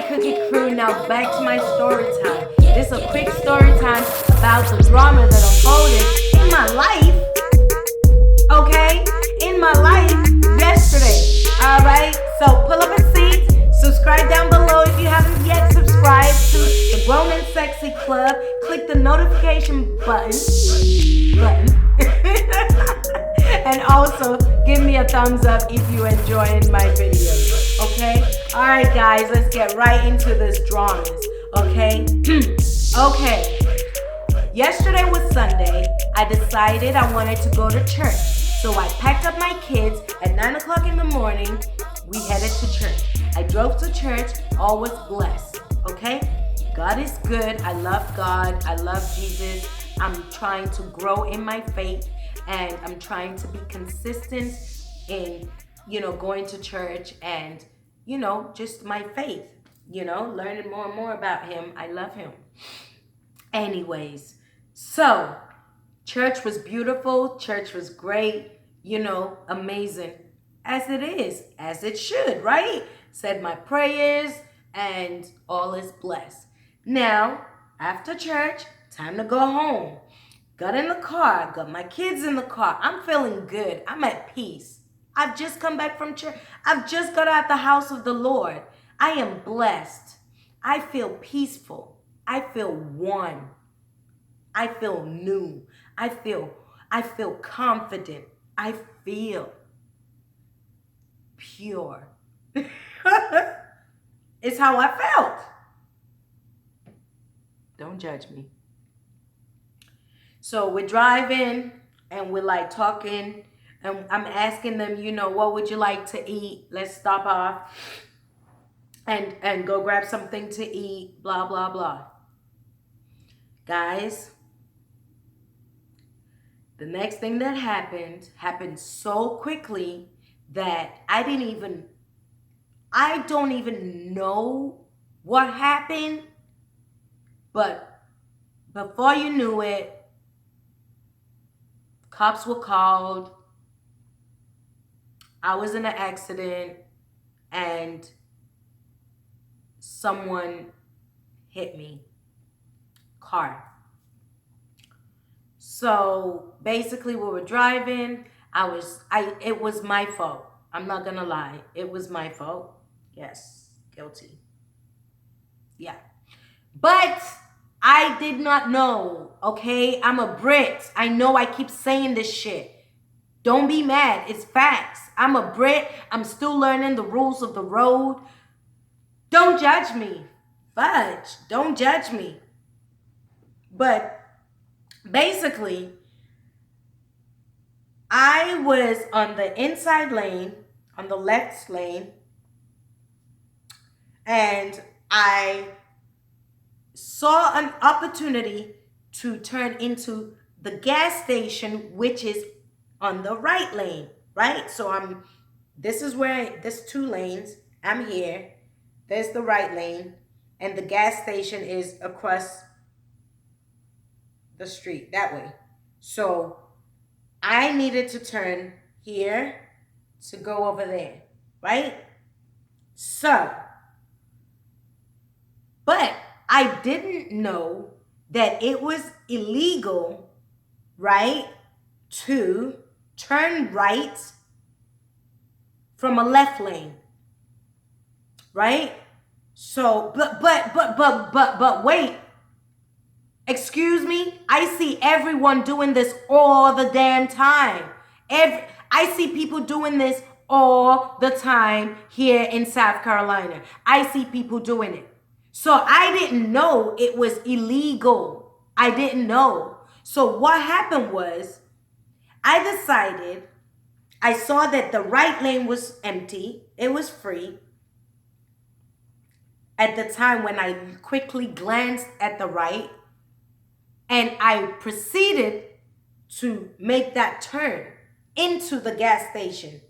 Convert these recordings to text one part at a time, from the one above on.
Cookie Crew. Now back to my story time. This is a quick story time about the drama that unfolded in my life. Okay? In my life yesterday. Alright? So pull up a seat. Subscribe down below if you haven't yet subscribed to the Grown and Sexy Club. Click the notification button. And also give me a thumbs up if you're enjoying my videos. Okay? Alright guys, let's get right into this dramas. Okay? Okay. Yesterday was Sunday. I decided I wanted to go to church. So I packed up my kids at 9 o'clock in the morning. We headed to church. I drove to church. All was blessed. Okay? God is good. I love God. I love Jesus. I'm trying to grow in my faith. And I'm trying to be consistent in, going to church and, just my faith, learning more and more about him. I love him. Anyways, so church was beautiful. Church was great, amazing. As it is, as it should, right? Said my prayers and all is blessed. Now, after church, time to go home. Got in the car, got my kids in the car. I'm feeling good. I'm at peace. I've just come back from church. I've just got out the house of the Lord. I am blessed. I feel peaceful. I feel one. I feel new. I feel confident. I feel pure. It's how I felt. Don't judge me. So we're driving and we're like talking and I'm asking them, what would you like to eat? Let's stop off and go grab something to eat, blah, blah, blah. Guys, the next thing that happened so quickly that I don't even know what happened, but before you knew it, cops were called. I was in an accident and someone hit me. Car. So basically we were driving. It was my fault. I'm not gonna lie. It was my fault. Yes, guilty. Yeah. But I did not know, okay? I'm a Brit. I know I keep saying this shit. Don't be mad. It's facts. I'm a Brit. I'm still learning the rules of the road. Don't judge me. Fudge. Don't judge me. But basically, I was on the inside lane, on the left lane, and I saw an opportunity to turn into the gas station, which is on the right lane, right? So there's two lanes. I'm here. There's the right lane, and the gas station is across the street that way. So I needed to turn here to go over there, right? So, but I didn't know that it was illegal, right, to turn right from a left lane, right? So, but wait, excuse me, I see everyone doing this all the damn time. I see people doing this all the time here in South Carolina. I see people doing it. So I didn't know it was illegal. I didn't know. So what happened was, I saw that the right lane was empty. It was free. At the time when I quickly glanced at the right, and I proceeded to make that turn into the gas station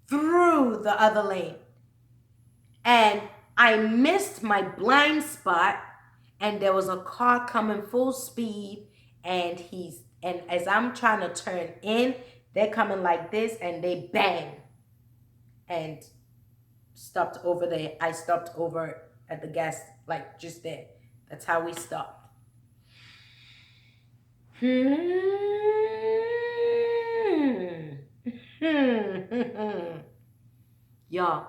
through the other lane. And I missed my blind spot, and there was a car coming full speed, and as I'm trying to turn in, they're coming like this, and they bang and stopped over there. I stopped over at the gas, like just there. That's how we stopped. Y'all,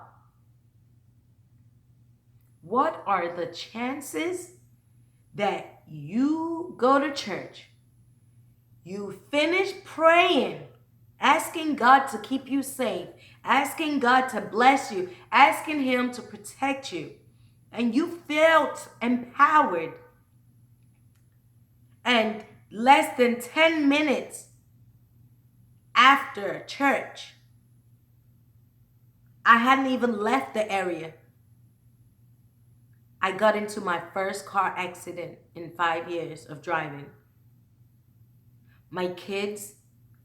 what are the chances that you go to church, you finish praying, asking God to keep you safe, asking God to bless you, asking Him to protect you, and you felt empowered, and less than 10 minutes after church, I hadn't even left the area, I got into my first car accident in 5 years of driving. My kids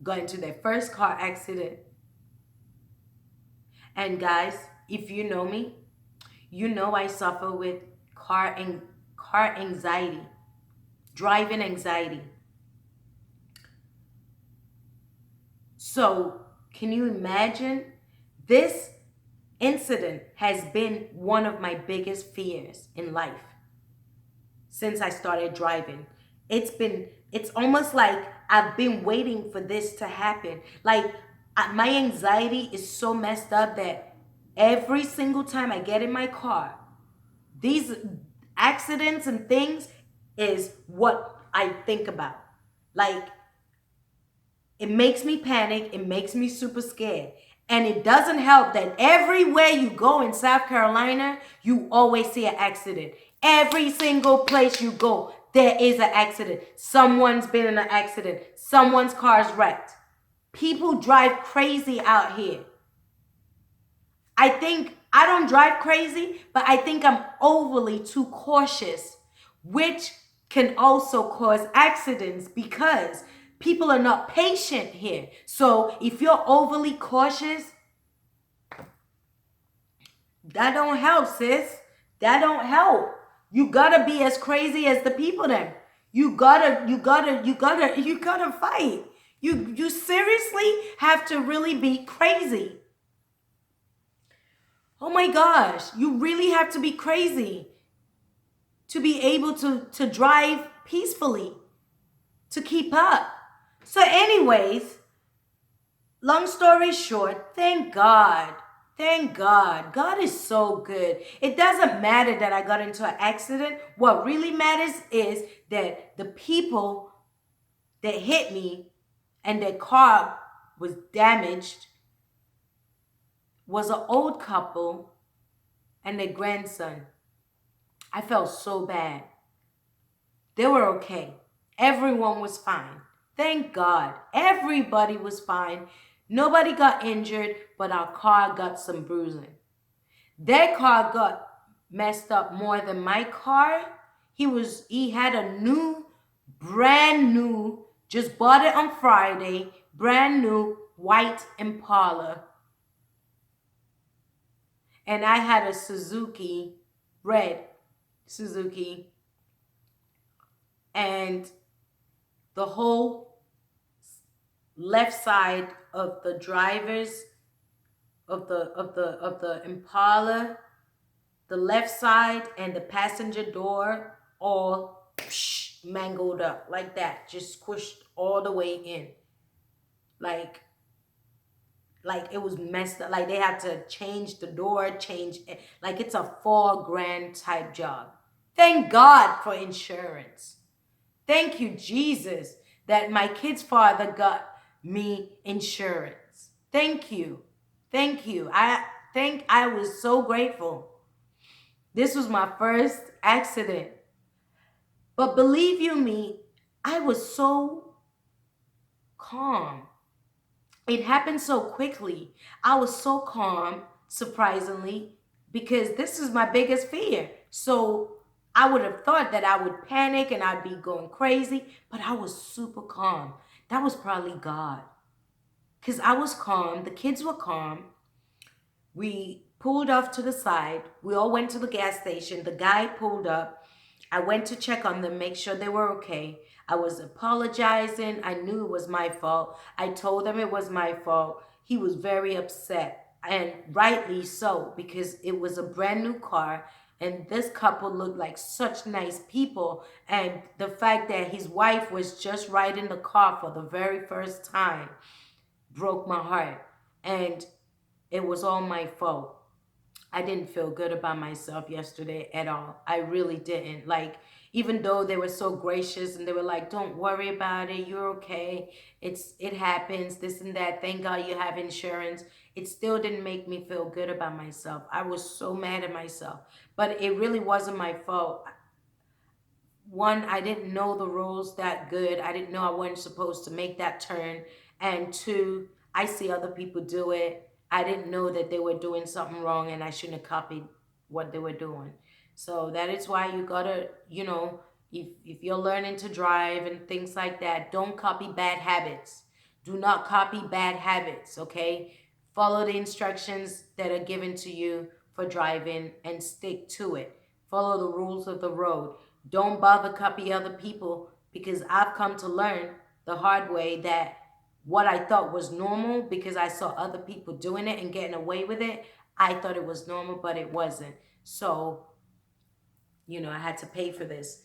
got into their first car accident. And guys, if you know me, you know I suffer with car anxiety, driving anxiety. So, can you imagine? This incident has been one of my biggest fears in life since I started driving. It's almost like I've been waiting for this to happen. Like, my anxiety is so messed up that every single time I get in my car, these accidents and things is what I think about. Like, it makes me panic. It makes me super scared. And it doesn't help that everywhere you go in South Carolina, you always see an accident. Every single place you go, there is an accident. Someone's been in an accident. Someone's car's wrecked. People drive crazy out here. I think I don't drive crazy, but I think I'm overly too cautious, which can also cause accidents because people are not patient here. So if you're overly cautious, that don't help, sis. That don't help. You gotta be as crazy as the people then. You gotta fight. You seriously have to really be crazy. Oh my gosh, you really have to be crazy to be able to drive peacefully, to keep up. So anyways, long story short, thank God. Thank God. God is so good. It doesn't matter that I got into an accident. What really matters is that the people that hit me and their car was damaged was an old couple and their grandson. I felt so bad. They were okay. Everyone was fine. Thank God. Everybody was fine. Nobody got injured, but our car got some bruising. Their car got messed up more than my car. He had a brand new, just bought it on Friday, brand new white Impala. And I had a red Suzuki. And the whole left side of the drivers of the Impala, the left side and the passenger door all mangled up like that, just squished all the way in. Like it was messed up. Like they had to change the door, change it. Like it's a $4,000 type job. Thank God for insurance. Thank you, Jesus, that my kid's father got me insurance. Thank you. Thank you. I was so grateful. This was my first accident. But believe you me, I was so calm. It happened so quickly. I was so calm, surprisingly, because this is my biggest fear. So I would have thought that I would panic and I'd be going crazy, but I was super calm. That was probably God. Because I was calm. The kids were calm. We pulled off to the side. We all went to the gas station. The guy pulled up. I went to check on them, make sure they were okay. I was apologizing. I knew it was my fault. I told him it was my fault. He was very upset, and rightly so, because it was a brand new car. And this couple looked like such nice people. And the fact that his wife was just riding the car for the very first time broke my heart. And it was all my fault. I didn't feel good about myself yesterday at all. I really didn't. Like, even though they were so gracious and they were like, "Don't worry about it. You're okay. It happens, this and that. Thank God you have insurance." It still didn't make me feel good about myself. I was so mad at myself. But it really wasn't my fault. One, I didn't know the rules that good. I didn't know I wasn't supposed to make that turn. And two, I see other people do it. I didn't know that they were doing something wrong and I shouldn't have copied what they were doing. So that is why you gotta, if you're learning to drive and things like that, don't copy bad habits. Do not copy bad habits, okay? Follow the instructions that are given to you for driving and stick to it. Follow the rules of the road. Don't bother copy other people, because I've come to learn the hard way that what I thought was normal, because I saw other people doing it and getting away with it, I thought it was normal, but it wasn't. So, I had to pay for this.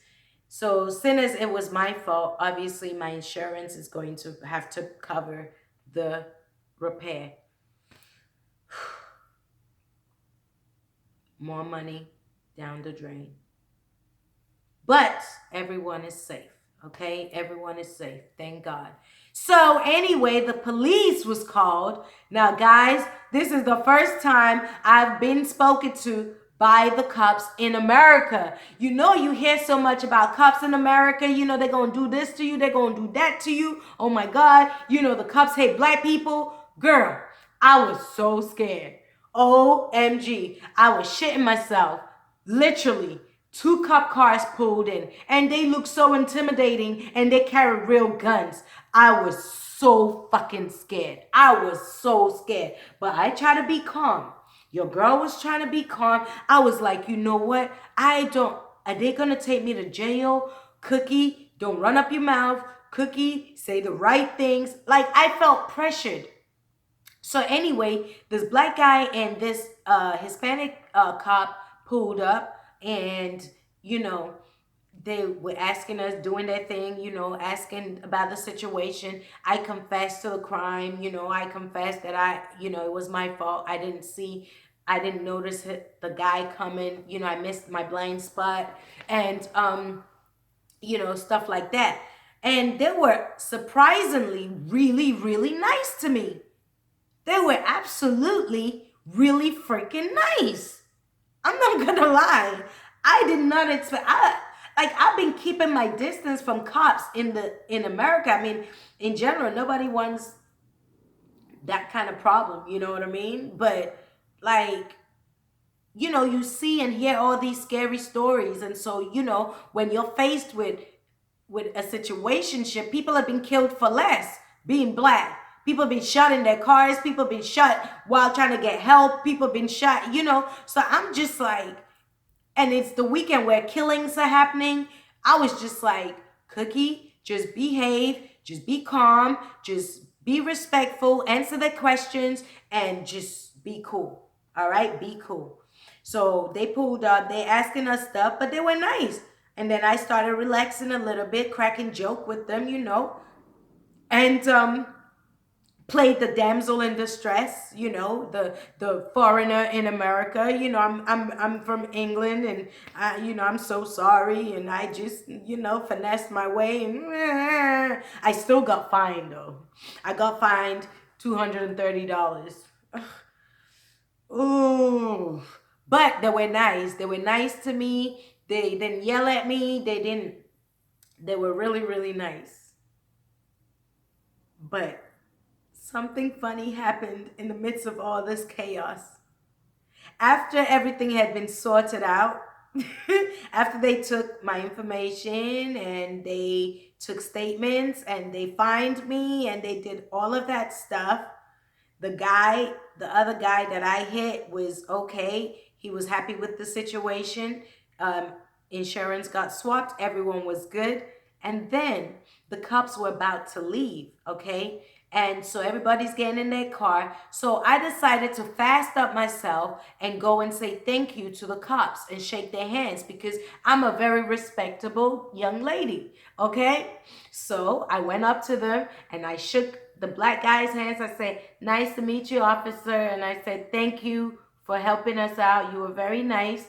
So, since as it was my fault, obviously my insurance is going to have to cover the repair. More money down the drain. But everyone is safe, okay? Everyone is safe, thank God. So anyway, the police was called. Now, guys, this is the first time I've been spoken to by the cops in America. You hear so much about cops in America. They're going to do this to you. They're going to do that to you. Oh, my God. The cops hate black people. Girl, I was so scared. OMG. I was shitting myself. Literally. 2 cop cars pulled in and they looked so intimidating and they carried real guns. I was so fucking scared. I was so scared. But I tried to be calm. Your girl was trying to be calm. I was like, you know what? Are they gonna take me to jail? Cookie, don't run up your mouth. Cookie, say the right things. Like, I felt pressured. So anyway, this black guy and this Hispanic cop pulled up. And, they were asking us, doing their thing, asking about the situation. I confessed to the crime. I confessed that it was my fault. I didn't notice the guy coming. I missed my blind spot and, stuff like that. And they were surprisingly really, really nice to me. They were absolutely really freaking nice. I'm not gonna lie. I did not expect. I've been keeping my distance from cops in America. I mean, in general, nobody wants that kind of problem. You know what I mean? But you see and hear all these scary stories, and so when you're faced with a situationship, people have been killed for less being black. People have been shot in their cars. People have been shot while trying to get help. People have been shot, So I'm just like, and it's the weekend where killings are happening. I was just like, Cookie, just behave. Just be calm. Just be respectful. Answer their questions and just be cool. All right? Be cool. So they pulled up. They asking us stuff, but they were nice. And then I started relaxing a little bit, cracking joke with them, And played the damsel in distress, the foreigner in America. I'm from England, and I'm so sorry, and I just finessed my way, and I still got fined though. I got fined $230. Ooh, but they were nice. They were nice to me. They didn't yell at me. They were really, really nice. But something funny happened in the midst of all this chaos. After everything had been sorted out, after they took my information and they took statements and they fined me and they did all of that stuff, the other guy that I hit was okay. He was happy with the situation. Insurance got swapped. Everyone was good. And then the cops were about to leave, okay? And so everybody's getting in their car. So I decided to fast up myself and go and say thank you to the cops and shake their hands because I'm a very respectable young lady. Okay? So I went up to them and I shook the black guy's hands. I said, "Nice to meet you, officer." And I said, "Thank you for helping us out. You were very nice."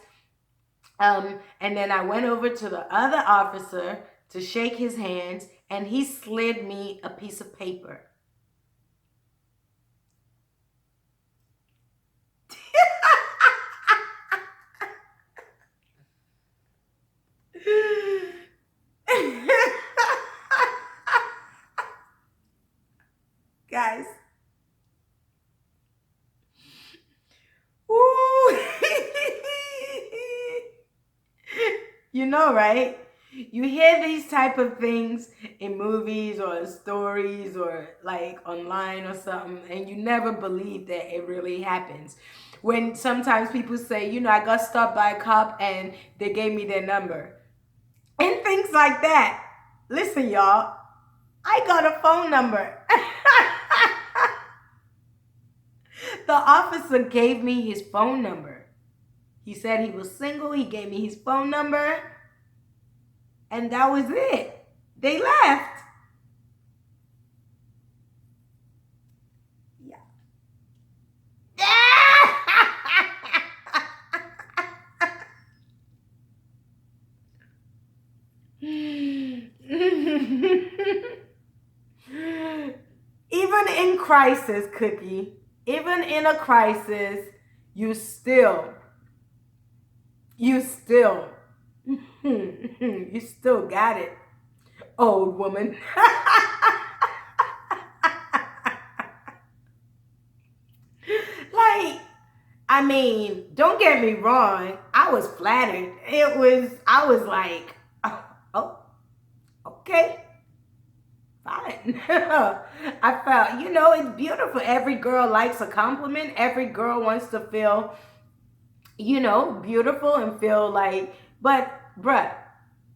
And then I went over to the other officer to shake his hands, and he slid me a piece of paper. Guys. Ooh. You know, right? You hear these type of things in movies or in stories or like online or something, and you never believe that it really happens. When sometimes people say, I got stopped by a cop and they gave me their number and things like that. Listen, y'all, I got a phone number. The officer gave me his phone number. He said he was single. He gave me his phone number. And that was it. They left. Yeah. Even in crisis, Cookie, even in a crisis, you still, you still got it, old woman. Like, I mean, don't get me wrong. I was flattered. I was like, oh, okay. Fine. I felt, it's beautiful. Every girl likes a compliment. Every girl wants to feel, beautiful and feel like, but bruh,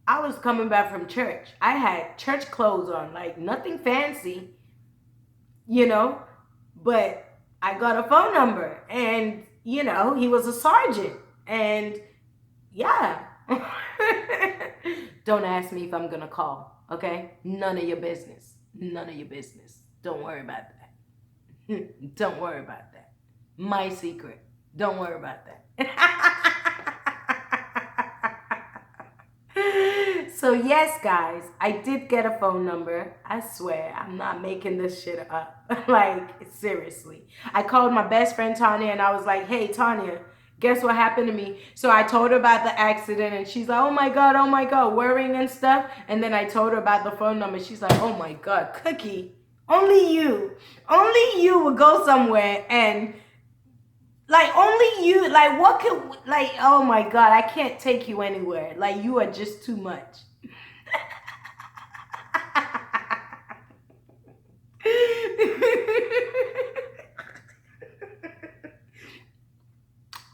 I was coming back from church. I had church clothes on, like nothing fancy, but I got a phone number and, he was a sergeant and yeah. Don't ask me if I'm going to call, okay? None of your business. None of your business. Don't worry about that. Don't worry about that. My secret. Don't worry about that. So yes, guys, I did get a phone number. I swear, I'm not making this shit up. Like, seriously. I called my best friend Tanya and I was like, "Hey, Tanya, guess what happened to me?" So I told her about the accident and she's like, oh my God, worrying and stuff. And then I told her about the phone number. She's like, "Oh my God, Cookie, only you would go somewhere and like only you, like what could, like, oh my God, I can't take you anywhere. Like you are just too much."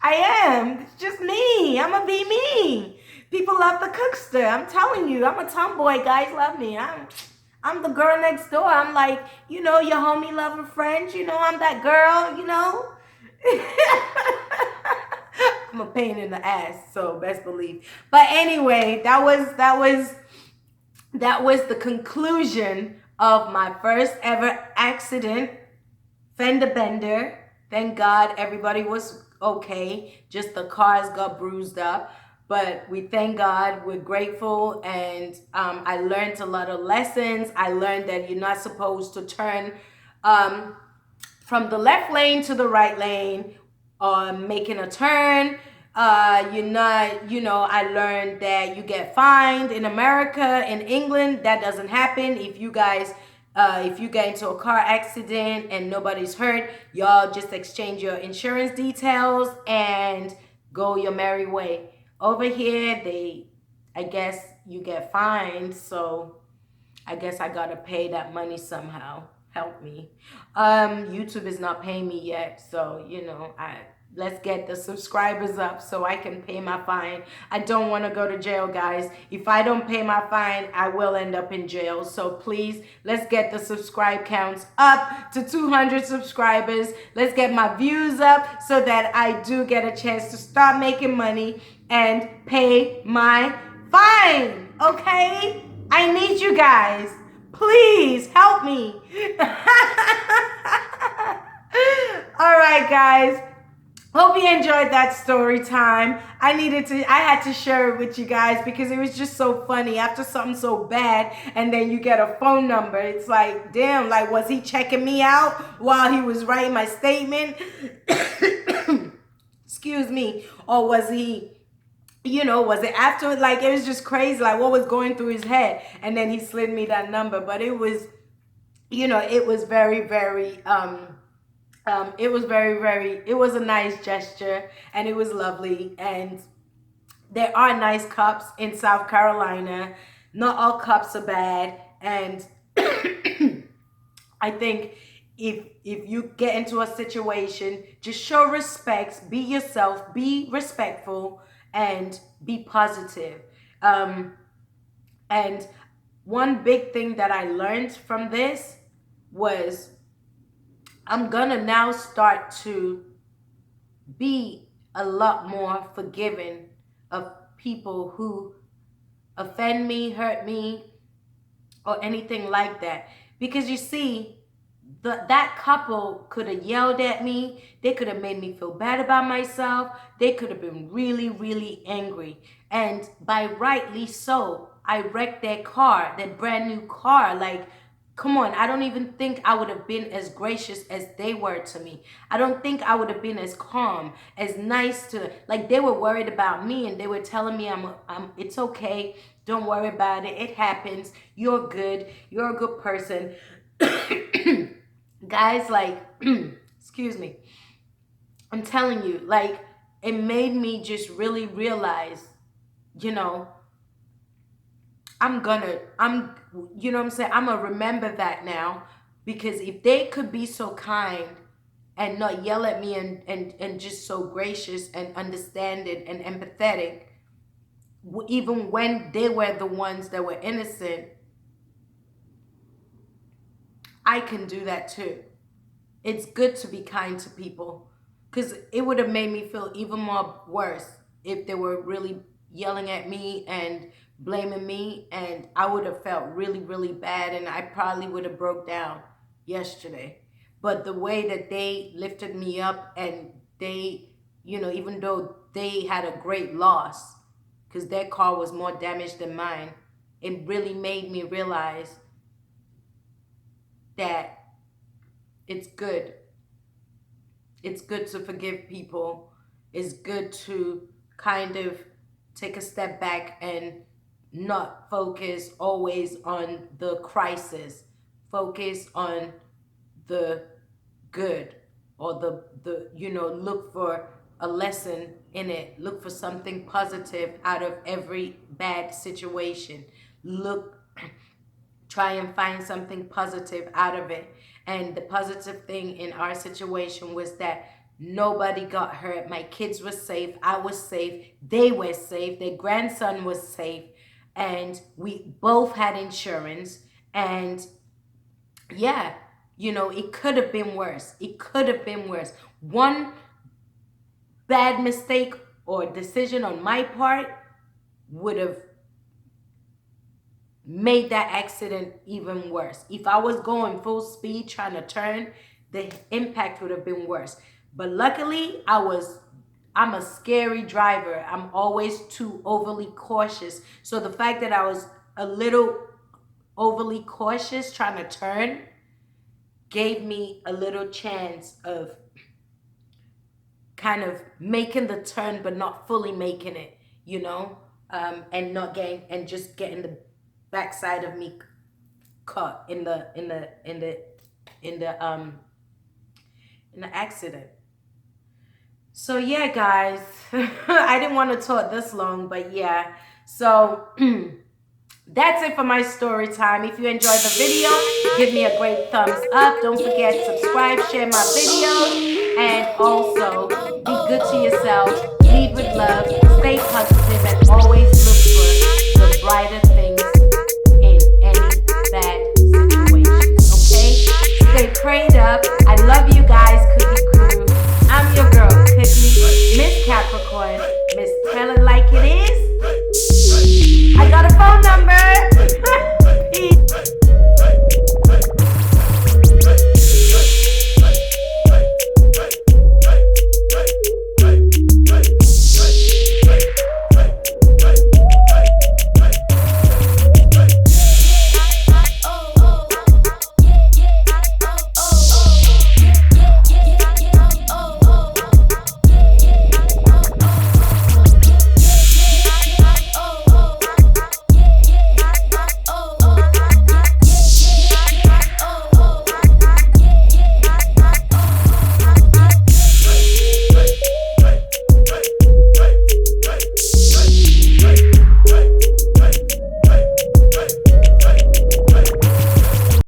I am. It's just me. I'm going to be me. People love the cookster. I'm telling you. I'm a tomboy. Guys love me. I'm the girl next door. I'm like, your homie, lover, friend. I'm that girl, I'm a pain in the ass, so best believe. But anyway, that was the conclusion of my first ever accident, fender bender. Thank God everybody was okay. Just the cars got bruised up. But we thank God, we're grateful, and I learned a lot of lessons. I learned that you're not supposed to turn from the left lane to the right lane making a turn. You're not, I learned that you get fined in America. In England, that doesn't happen. If you guys, if you get into a car accident and nobody's hurt, y'all just exchange your insurance details and go your merry way. Over here, I guess you get fined, so I guess I gotta pay that money somehow. Help me. YouTube is not paying me yet, so Let's get the subscribers up so I can pay my fine. I don't want to go to jail, guys. If I don't pay my fine, I will end up in jail. So please, let's get the subscribe counts up to 200 subscribers. Let's get my views up so that I do get a chance to start making money and pay my fine. Okay? I need you guys. Please help me. All right, guys. Hope you enjoyed that story time. I had to share it with you guys because it was just so funny. After something so bad and then you get a phone number, it's like, damn, like, was he checking me out while he was writing my statement? Excuse me. Or was he, was it after? Like, it was just crazy. Like, what was going through his head? And then he slid me that number. But it was, it was very, very, it was a nice gesture and it was lovely. And there are nice cops in South Carolina. Not all cops are bad. And I think if you get into a situation, just show respect, be yourself, be respectful, and be positive. And one big thing that I learned from this was I'm gonna now start to be a lot more forgiving of people who offend me, hurt me, or anything like that. Because you see, that couple could have yelled at me. They could have made me feel bad about myself. They could have been really, really angry. And by rightly so, I wrecked their car, their brand new car. Like, come on, I don't even think I would have been as gracious as they were to me. I don't think I would have been as calm, as nice to, like, they were worried about me and they were telling me it's okay. Don't worry about it. It happens. You're good. You're a good person. Guys, like, excuse me. I'm telling you, like, it made me just really realize, I'm gonna remember that now, because if they could be so kind and not yell at me and just so gracious and understanding and empathetic, even when they were the ones that were innocent, I can do that too. It's good to be kind to people, because it would have made me feel even more worse if they were really yelling at me and blaming me, and I would have felt really, really bad, and I probably would have broke down yesterday. But the way that they lifted me up, and they, even though they had a great loss because their car was more damaged than mine, it really made me realize that it's good. It's good to forgive people. It's good to kind of take a step back and not focus always on the crisis. Focus on the good, or the look for a lesson in it. Look for something positive out of every bad situation. Try and find something positive out of it. And the positive thing in our situation was that nobody got hurt. My kids were safe. I was safe. They were safe. Their grandson was safe. And we both had insurance. And yeah, it could have been worse. It could have been worse. One bad mistake or decision on my part would have made that accident even worse. If I was going full speed trying to turn, the impact would have been worse. But luckily, I'm a scary driver. I'm always too overly cautious. So the fact that I was a little overly cautious trying to turn gave me a little chance of kind of making the turn but not fully making it, and not getting the backside of me caught in the accident. So yeah, guys, I didn't want to talk this long, but yeah. So that's it for my story time. If you enjoyed the video, give me a great thumbs up. Don't forget, subscribe, share my videos, and also be yourself, lead with love, stay positive, and always look